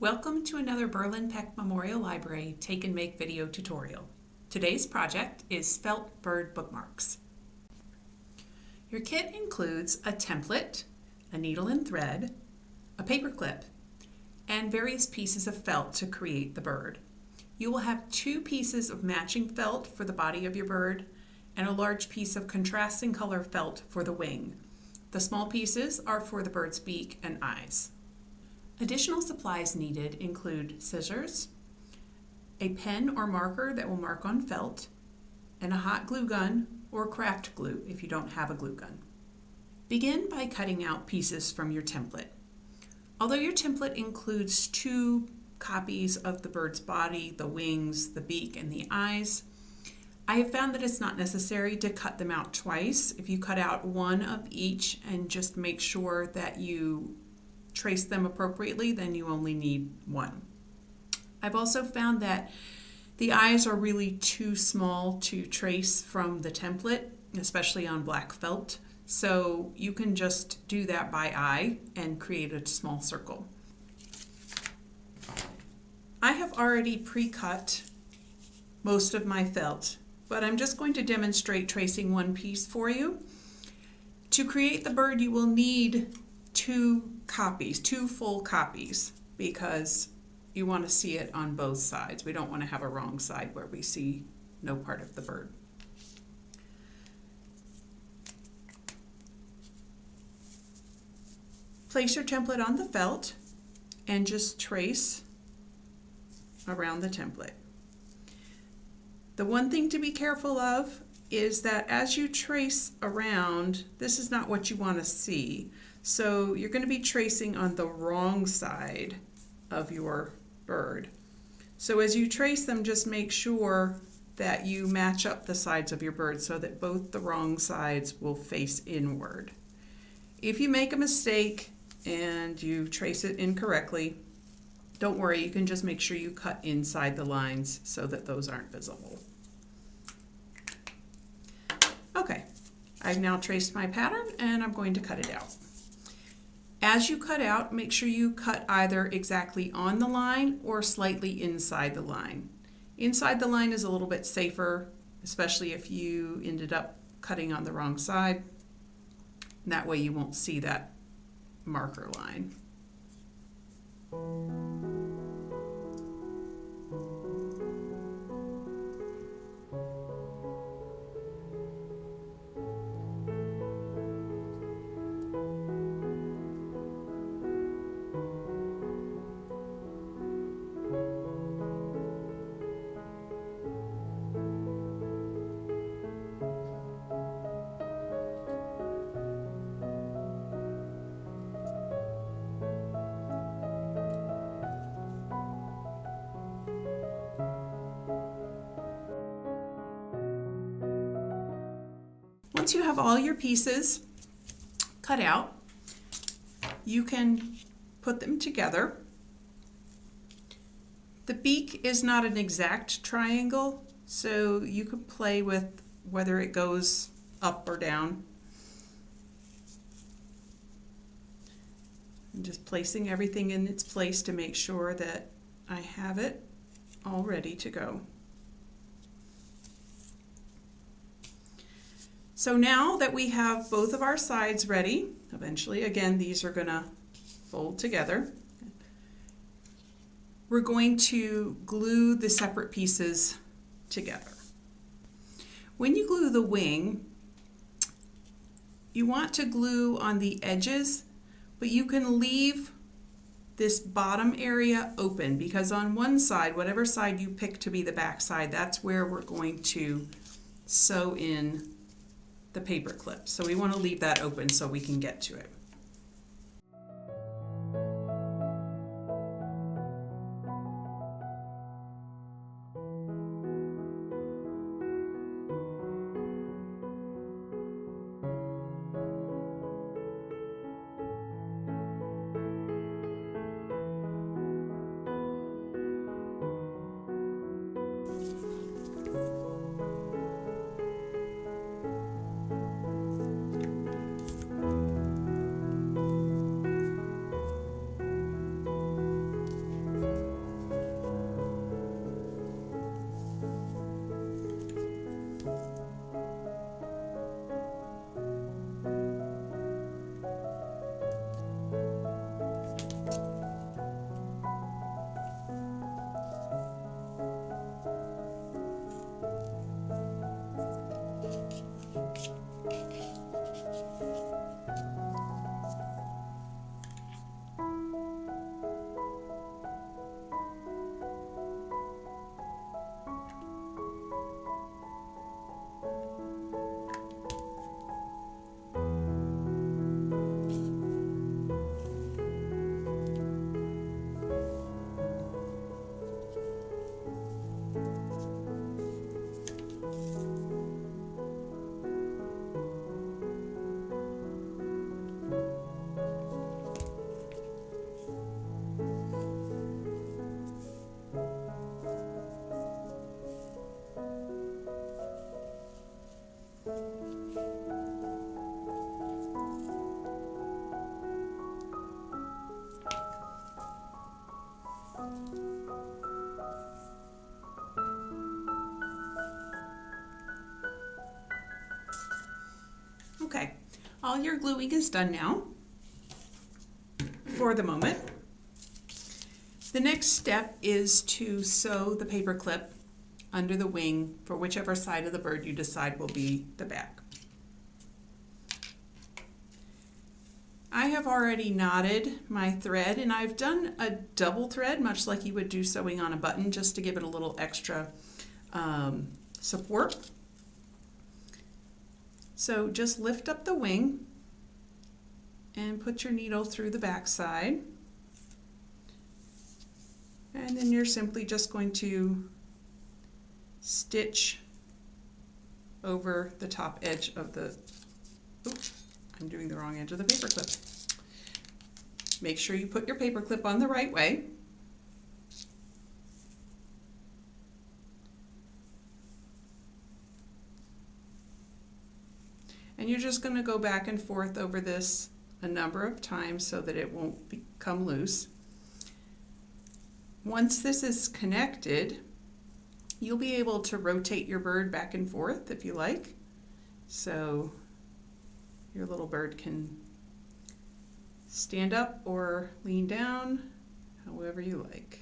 Welcome to another Berlin-Peck Memorial Library Take and Make video tutorial. Today's project is felt bird bookmarks. Your kit includes a template, a needle and thread, a paper clip, and various pieces of felt to create the bird. You will have 2 pieces of matching felt for the body of your bird and a large piece of contrasting color felt for the wing. The small pieces are for the bird's beak and eyes. Additional supplies needed include scissors, a pen or marker that will mark on felt, and a hot glue gun or craft glue if you don't have a glue gun. Begin by cutting out pieces from your template. Although your template includes 2 copies of the bird's body, the wings, the beak, and the eyes, I have found that it's not necessary to cut them out twice. If you cut out one of each and just make sure that you trace them appropriately, then you only need one. I've also found that the eyes are really too small to trace from the template, especially on black felt. So you can just do that by eye and create a small circle. I have already pre-cut most of my felt, but I'm just going to demonstrate tracing one piece for you. To create the bird, you will need 2 full copies, because you want to see it on both sides. We don't want to have a wrong side where we see no part of the bird. Place your template on the felt and just trace around the template. The one thing to be careful of is that as you trace around, this is not what you want to see. So you're going to be tracing on the wrong side of your bird. So as you trace them, just make sure that you match up the sides of your bird so that both the wrong sides will face inward. If you make a mistake and you trace it incorrectly, don't worry, you can just make sure you cut inside the lines so that those aren't visible. Okay, I've now traced my pattern and I'm going to cut it out. As you cut out, make sure you cut either exactly on the line or slightly inside the line. Inside the line is a little bit safer, especially if you ended up cutting on the wrong side. That way you won't see that marker line. Once you have all your pieces cut out, you can put them together. The beak is not an exact triangle, so you can play with whether it goes up or down. I'm just placing everything in its place to make sure that I have it all ready to go. So now that we have both of our sides ready, eventually, again, these are going to fold together. We're going to glue the separate pieces together. When you glue the wing, you want to glue on the edges, but you can leave this bottom area open, because on one side, whatever side you pick to be the back side, that's where we're going to sew in the paper clip. So we want to leave that open so we can get to it. All your gluing is done now, for the moment. The next step is to sew the paper clip under the wing for whichever side of the bird you decide will be the back. I have already knotted my thread, and I've done a double thread, much like you would do sewing on a button, just to give it a little extra support. So just lift up the wing and put your needle through the back side. And then you're simply just going to stitch over the top edge of the, oops, I'm doing the wrong edge of the paper clip. Make sure you put your paper clip on the right way. And you're just going to go back and forth over this a number of times so that it won't become loose. Once this is connected, you'll be able to rotate your bird back and forth if you like. So your little bird can stand up or lean down, however you like.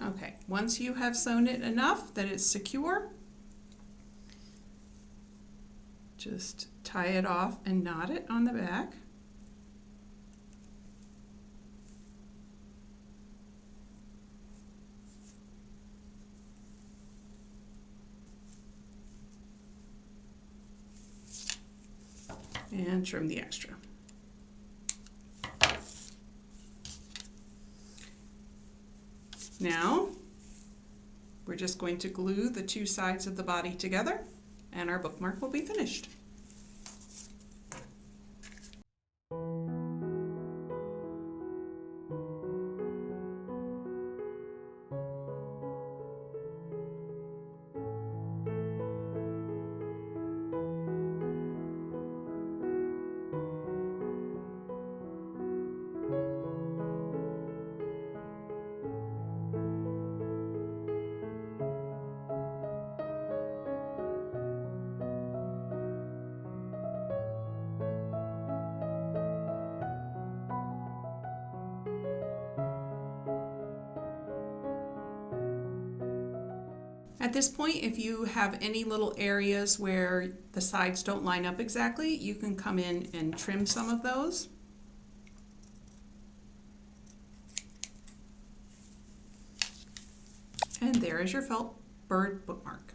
Okay, once you have sewn it enough that it's secure, just tie it off and knot it on the back. And trim the extra. Now, we're just going to glue the two sides of the body together, and our bookmark will be finished. At this point, if you have any little areas where the sides don't line up exactly, you can come in and trim some of those. And there is your felt bird bookmark.